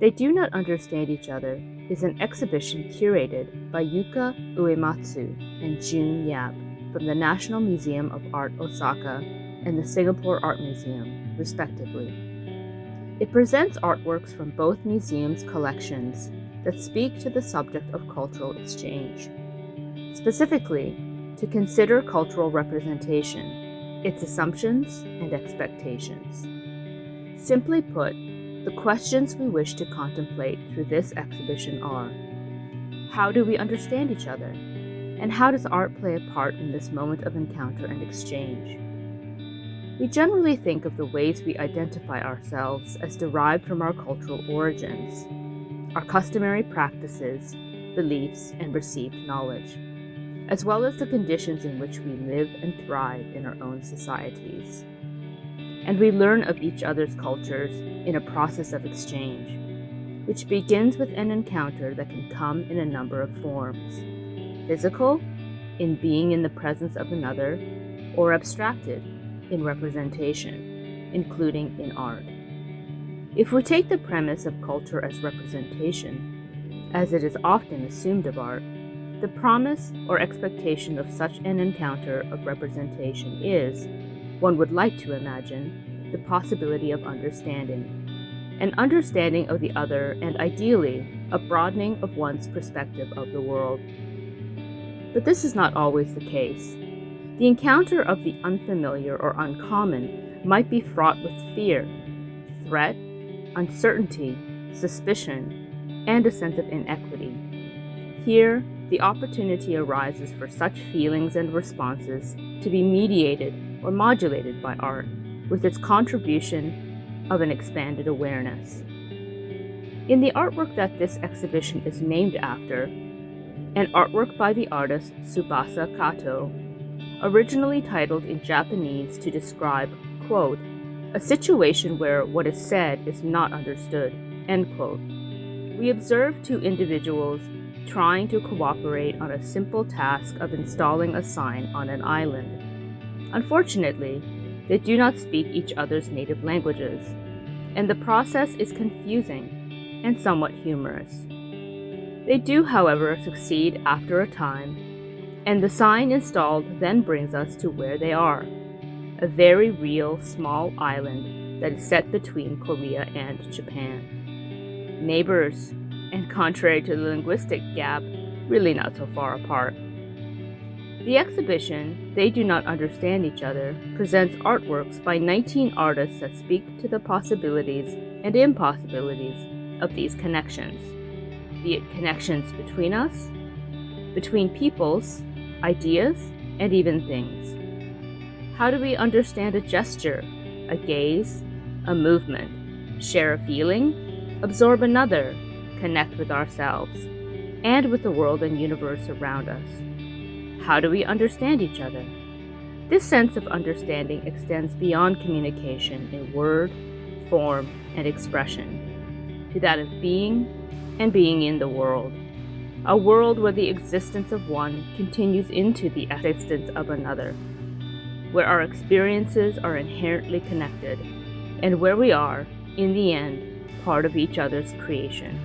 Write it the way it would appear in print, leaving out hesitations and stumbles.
They Do Not Understand Each Other is an exhibition curated by Yuka Uematsu and Jun Yap from the National Museum of Art Osaka and the Singapore Art Museum, respectively. It presents artworks from both museums' collections that speak to the subject of cultural exchange. Specifically, to consider cultural representation, its assumptions and expectations. Simply put, the questions we wish to contemplate through this exhibition are: how do we understand each other? And how does art play a part in this moment of encounter and exchange? We generally think of the ways we identify ourselves as derived from our cultural origins, our customary practices, beliefs, and received knowledge, as well as the conditions in which we live and thrive in our own societies. And we learn of each other's cultures in a process of exchange, which begins with an encounter that can come in a number of forms: physical, in being in the presence of another, or abstracted, in representation, including in art. If we take the premise of culture as representation, as it is often assumed of art, the promise or expectation of such an encounter of representation is, one would like to imagine, the possibility of understanding. An understanding of the other and, ideally, a broadening of one's perspective of the world. But this is not always the case. The encounter of the unfamiliar or uncommon might be fraught with fear, threat, uncertainty, suspicion, and a sense of inequity. Here, the opportunity arises for such feelings and responses to be mediated or modulated by art, with its contribution of an expanded awareness. In the artwork that this exhibition is named after, an artwork by the artist Tsubasa Kato, originally titled in Japanese to describe, quote, a situation where what is said is not understood, end quote, we observe two individuals trying to cooperate on a simple task of installing a sign on an island. Unfortunately, they do not speak each other's native languages, and the process is confusing and somewhat humorous. They do, however, succeed after a time, and the sign installed then brings us to where they are, a very real small island that is set between Korea and Japan. Neighbors, and contrary to the linguistic gap, really not so far apart. The exhibition, They Do Not Understand Each Other, presents artworks by 19 artists that speak to the possibilities and impossibilities of these connections, be it connections between us, between peoples, ideas, and even things. How do we understand a gesture, a gaze, a movement, share a feeling, absorb another, connect with ourselves, and with the world and universe around us? How do we understand each other? This sense of understanding extends beyond communication in word, form, and expression, to that of being and being in the world, a world where the existence of one continues into the existence of another, where our experiences are inherently connected, and where we are, in the end, part of each other's creation.